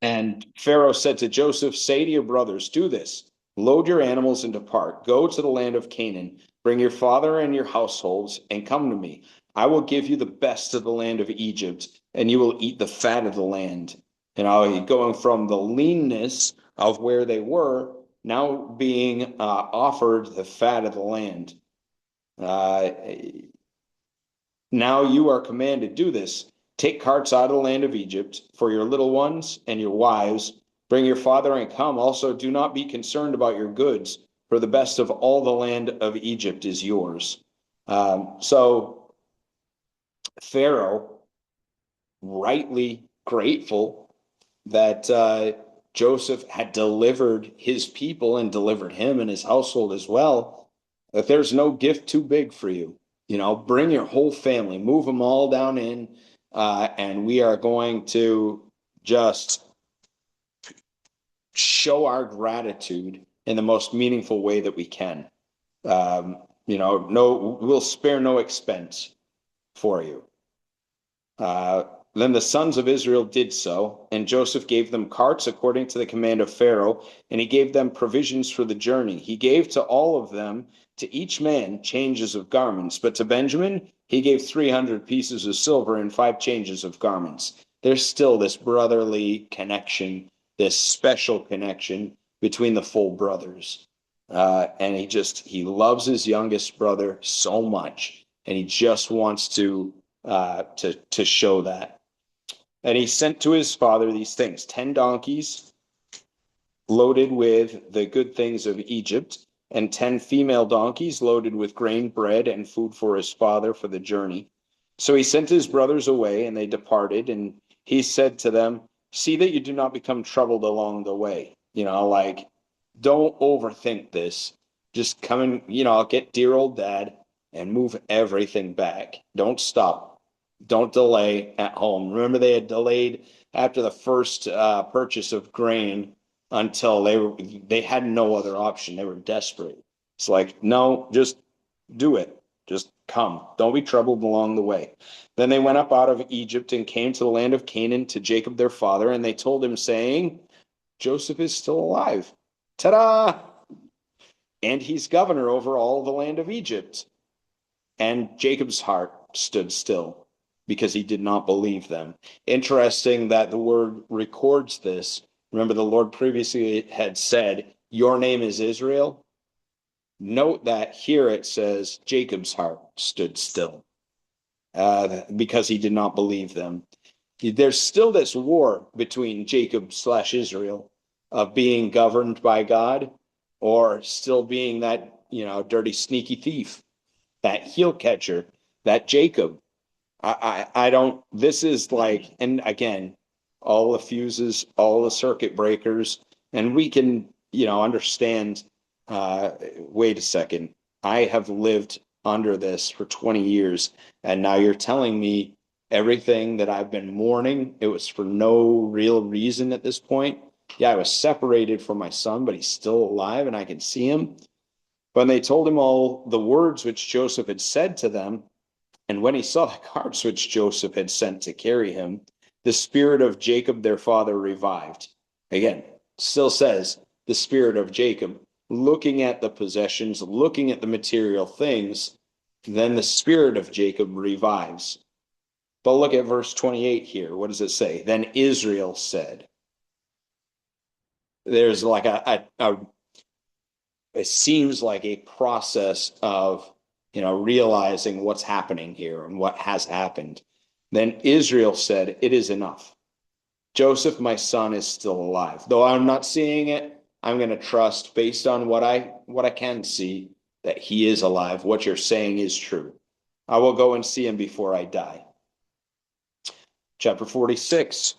And Pharaoh said to Joseph, say to your brothers, do this. Load your animals and depart. Go to the land of Canaan. Bring your father and your households and come to me. I will give you the best of the land of Egypt, and you will eat the fat of the land. Going from the leanness of where they were, now being offered the fat of the land. Now you are commanded, do this. Take carts out of the land of Egypt for your little ones and your wives. Bring your father and come. Also, do not be concerned about your goods, for the best of all the land of Egypt is yours. So Pharaoh, rightly grateful that Joseph had delivered his people and delivered him and his household as well, that there's no gift too big for you. Bring your whole family, move them all down in, and we are going to just show our gratitude in the most meaningful way that we can. We'll spare no expense for you. Then the sons of Israel did so, and Joseph gave them carts according to the command of Pharaoh, and he gave them provisions for the journey. He gave to all of them, to each man, changes of garments, but to Benjamin he gave 300 pieces of silver and 5 changes of garments. There's still this brotherly connection, this special connection between the full brothers. And he loves his youngest brother so much, and he just wants to show that. And he sent to his father these things: 10 donkeys loaded with the good things of Egypt, and 10 female donkeys loaded with grain, bread, and food for his father for the journey. So he sent his brothers away, and they departed. And he said to them, see that you do not become troubled along the way. Don't overthink this. Just come and, I'll get dear old dad and move everything back. Don't stop. Don't delay at home. Remember, they had delayed after the first purchase of grain until they had no other option. They were desperate. It's like, no, just do it. Just come. Don't be troubled along the way. Then they went up out of Egypt and came to the land of Canaan to Jacob their father, and they told him, saying, Joseph is still alive. Ta-da! And he's governor over all the land of Egypt. And Jacob's heart stood still, because he did not believe them. Interesting that the word records this. Remember, the Lord previously had said, your name is Israel. Note that here it says Jacob's heart stood still, because he did not believe them. There's still this war between Jacob/Israel of being governed by God, or still being that, dirty, sneaky thief, that heel catcher, that Jacob. I don't, this is like, and again, all the fuses, all the circuit breakers, and we can, understand, wait a second, I have lived under this for 20 years, and now you're telling me everything that I've been mourning, it was for no real reason at this point. Yeah, I was separated from my son, but he's still alive and I can see him. When they told him all the words which Joseph had said to them, and when he saw the carts which Joseph had sent to carry him, the spirit of Jacob their father revived. Again, still says the spirit of Jacob, looking at the possessions, looking at the material things, then the spirit of Jacob revives. But look at verse 28 here. What does it say? Then Israel said, there's like it seems like a process of, realizing what's happening here and what has happened. Then Israel said, it is enough. Joseph, my son, is still alive. Though I'm not seeing it, I'm going to trust, based on what I can see, that he is alive. What you're saying is true. I will go and see him before I die. Chapter 46.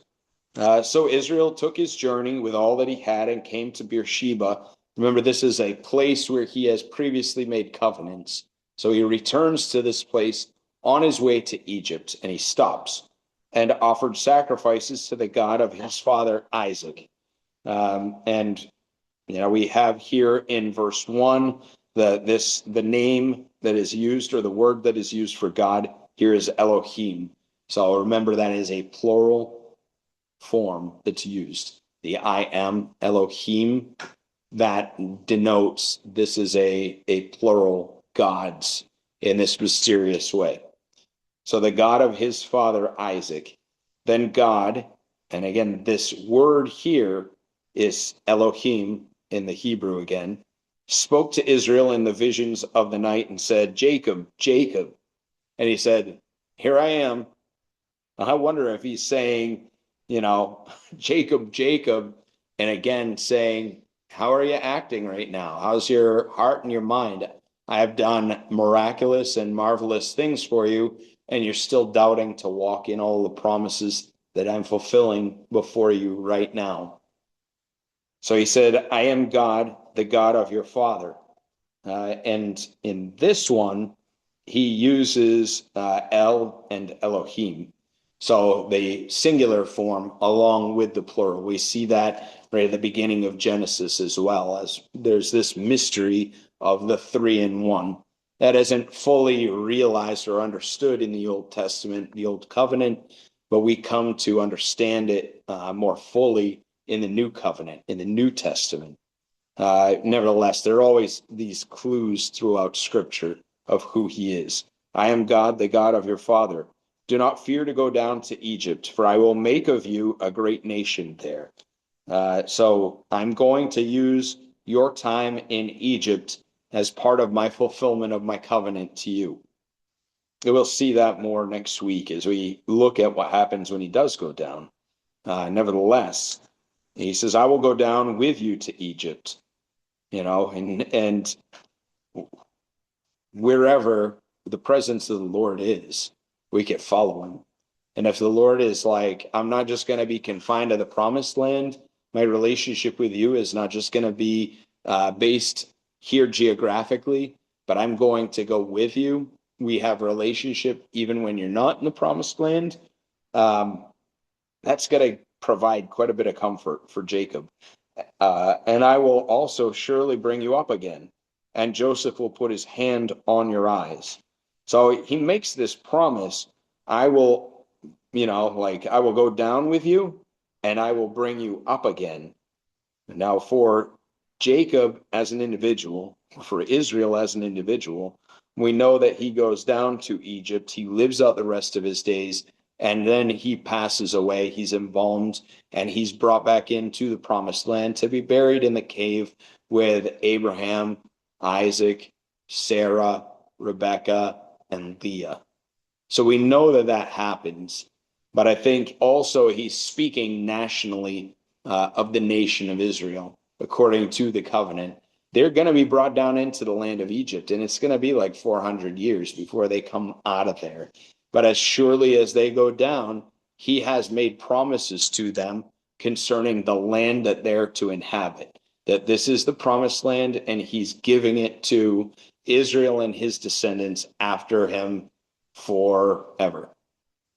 So Israel took his journey with all that he had and came to Beersheba. Remember, this is a place where he has previously made covenants. So he returns to this place on his way to Egypt, and he stops and offered sacrifices to the God of his father Isaac. And we have here in verse 1 the name that is used, or the word that is used for God here, is Elohim. So remember, that is a plural form that's used. The I am Elohim, that denotes this is a plural gods in this mysterious way. So the God of his father Isaac, then God, and again, this word here is Elohim in the Hebrew again, spoke to Israel in the visions of the night and said, Jacob, Jacob. And he said, here I am. I wonder if he's saying, Jacob, Jacob, and again saying, how are you acting right now? How's your heart and your mind? I have done miraculous and marvelous things for you, and you're still doubting to walk in all the promises that I'm fulfilling before you right now. So he said, I am God, the God of your father. And in this one, he uses El and Elohim. So the singular form along with the plural. We see that right at the beginning of Genesis as well, as there's this mystery of the 3 in 1 that isn't fully realized or understood in the Old Testament, the Old Covenant, but we come to understand it more fully in the New Covenant, in the New Testament. Nevertheless, there are always these clues throughout Scripture of who he is. I am God, the God of your father. Do not fear to go down to Egypt, for I will make of you a great nation there. So I'm going to use your time in Egypt as part of my fulfillment of my covenant to you. We'll see that more next week as we look at what happens when he does go down. Nevertheless, he says, I will go down with you to Egypt, and wherever the presence of the Lord is, we can follow him. And if the Lord is like, I'm not just going to be confined to the promised land, my relationship with you is not just going to be based here geographically, but I'm going to go with you. We have a relationship even when you're not in the promised land. That's going to provide quite a bit of comfort for Jacob. And I will also surely bring you up again, and Joseph will put his hand on your eyes. So he makes this promise. I will, I will go down with you and I will bring you up again. Now, for Jacob as an individual, for Israel as an individual, we know that he goes down to Egypt. He lives out the rest of his days, and then he passes away. He's embalmed, and he's brought back into the promised land to be buried in the cave with Abraham, Isaac, Sarah, Rebecca, and Leah. So we know that that happens. But I think also he's speaking nationally of the nation of Israel, according to the covenant. They're going to be brought down into the land of Egypt, and it's going to be like 400 years before they come out of there. But as surely as they go down, he has made promises to them concerning the land that they're to inhabit, that this is the promised land, and he's giving it to Israel and his descendants after him forever.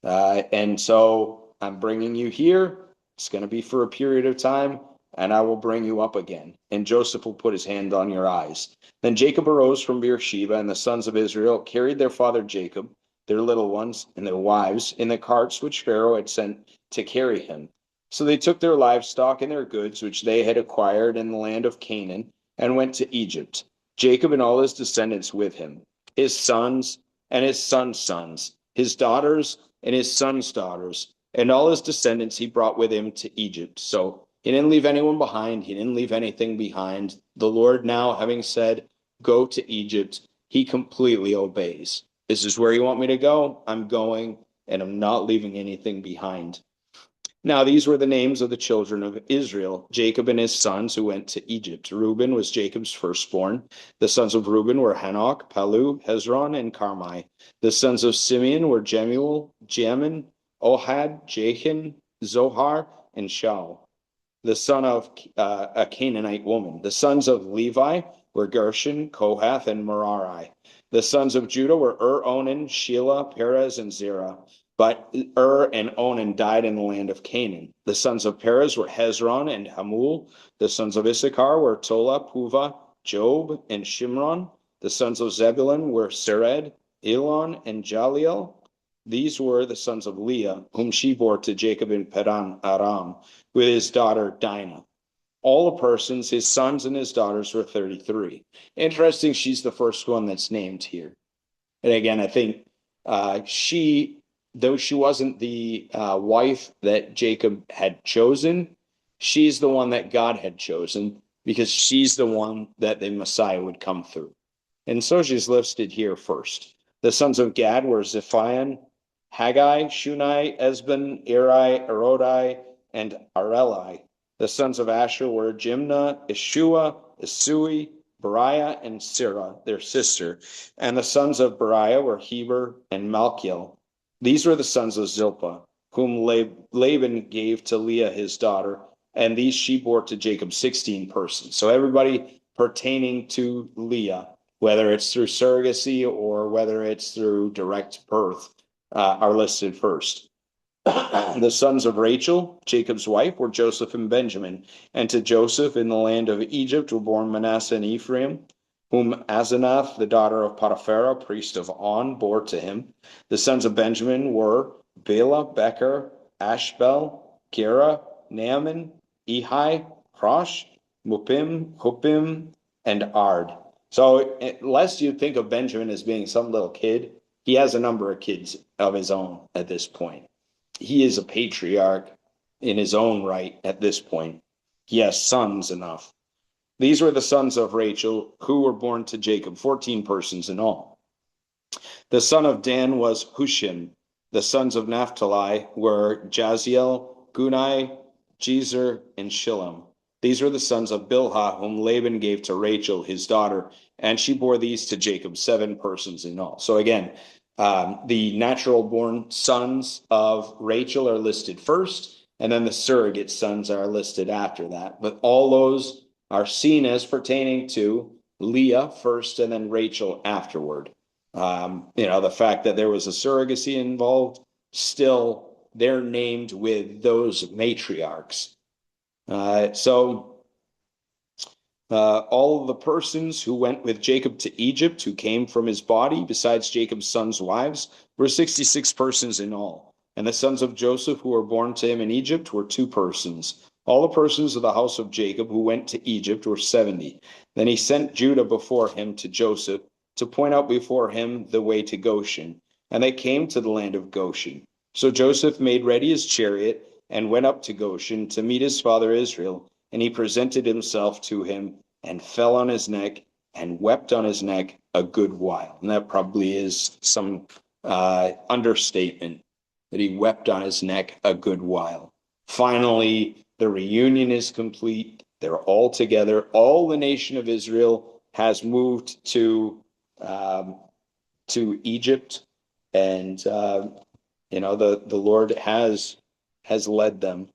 And so I'm bringing you here. It's going to be for a period of time, and I will bring you up again. And Joseph will put his hand on your eyes. Then Jacob arose from Beersheba, and the sons of Israel carried their father Jacob, their little ones, and their wives in the carts which Pharaoh had sent to carry him. So they took their livestock and their goods, which they had acquired in the land of Canaan, and went to Egypt. Jacob and all his descendants with him, his sons and his sons' sons, his daughters and his sons' daughters, and all his descendants he brought with him to Egypt. So he didn't leave anyone behind. He didn't leave anything behind. The Lord now, having said, go to Egypt, he completely obeys. This is where you want me to go. I'm going, and I'm not leaving anything behind. Now these were the names of the children of Israel, Jacob and his sons who went to Egypt. Reuben was Jacob's firstborn. The sons of Reuben were Hanok, Palu, Hezron, and Carmi. The sons of Simeon were Jemuel, Jamin, Ohad, Jachin, Zohar, and Shaul, the son of a Canaanite woman. The sons of Levi were Gershon, Kohath, and Merari. The sons of Judah were Onan, Shelah, Perez, and Zerah. But and Onan died in the land of Canaan. The sons of Perez were Hezron and Hamul. The sons of Issachar were Tola, Puva, Job, and Shimron. The sons of Zebulun were Sered, Elon, and Jaliel. These were the sons of Leah, whom she bore to Jacob in Padan Aram, with his daughter Dinah. All the persons, his sons and his daughters, were 33. Interesting, she's the first one that's named here. And again, I think though she wasn't the wife that Jacob had chosen, she's the one that God had chosen because she's the one that the Messiah would come through. And so she's listed here first. The sons of Gad were Ziphion, Haggai, Shunai, Esben, Eri, Erodai, and Areli. The sons of Asher were Jimnah, Ishua, Isui, Beriah, and Sarah, their sister. And the sons of Beriah were Heber and Malchiel. These were the sons of Zilpah, whom Laban gave to Leah his daughter, and these she bore to Jacob 16 persons. So everybody pertaining to Leah, whether it's through surrogacy or whether it's through direct birth, are listed first. The sons of Rachel, Jacob's wife, were Joseph and Benjamin. And to Joseph in the land of Egypt were born Manasseh and Ephraim, whom Asenath, the daughter of Potipharah, priest of On, bore to him. The sons of Benjamin were Bela, Becher, Ashbel, Gera, Naaman, Ehi, Rosh, Mupim, Hupim, and Ard. So, lest you think of Benjamin as being some little kid, he has a number of kids of his own at this point. He is a patriarch in his own right at this point. He has sons enough. These were the sons of Rachel who were born to Jacob, 14 persons in all. The son of Dan was Hushim. The sons of Naphtali were Jaziel, Gunai, Jezer, and Shillem. These were the sons of Bilhah, whom Laban gave to Rachel, his daughter, and she bore these to Jacob, 7 persons in all. So again, the natural born sons of Rachel are listed first, and then the surrogate sons are listed after that. But all those are seen as pertaining to Leah first and then Rachel afterward. The fact that there was a surrogacy involved, still they're named with those matriarchs. All of the persons who went with Jacob to Egypt, who came from his body, besides Jacob's sons' wives, were 66 persons in all. And the sons of Joseph who were born to him in Egypt were 2 persons. All the persons of the house of Jacob who went to Egypt were 70. Then he sent Judah before him to Joseph to point out before him the way to Goshen. And they came to the land of Goshen. So Joseph made ready his chariot and went up to Goshen to meet his father Israel. And he presented himself to him and fell on his neck and wept on his neck a good while. And that probably is some understatement, that he wept on his neck a good while. Finally, the reunion is complete. They're all together. All the nation of Israel has moved to Egypt. And the Lord has led them.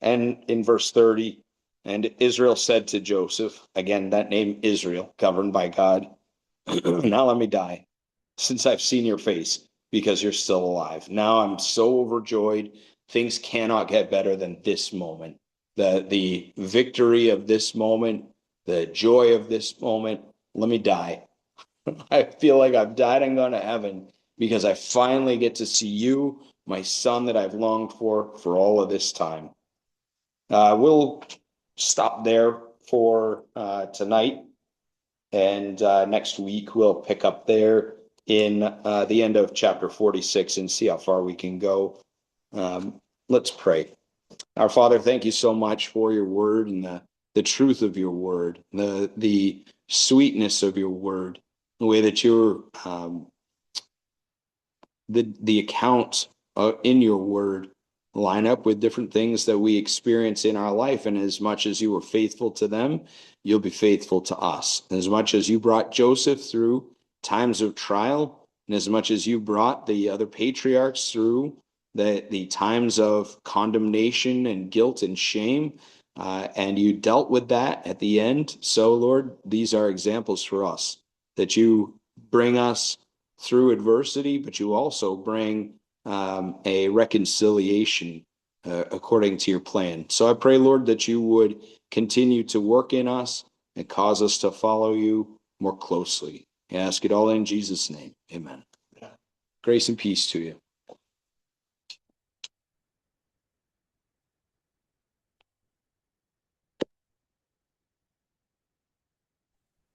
And in verse 30, and Israel said to Joseph, again, that name Israel, governed by God, now let me die, since I've seen your face, because you're still alive. Now I'm so overjoyed. Things cannot get better than this moment. The victory of this moment, the joy of this moment, let me die. I feel like I've died and gone to heaven because I finally get to see you, my son that I've longed for all of this time. We'll stop there for tonight, and next week we'll pick up there in the end of chapter 46 and see how far we can go. Let's pray. Our Father, thank you so much for your word and the truth of your word, the sweetness of your word, the way that you're the accounts in your word line up with different things that we experience in our life. And as much as you were faithful to them, you'll be faithful to us. And as much as you brought Joseph through times of trial, and as much as you brought the other patriarchs through the times of condemnation and guilt and shame, and you dealt with that at the end. So, Lord, these are examples for us that you bring us through adversity, but you also bring a reconciliation according to your plan. So I pray, Lord, that you would continue to work in us and cause us to follow you more closely. I ask it all in Jesus' name. Amen. Grace and peace to you.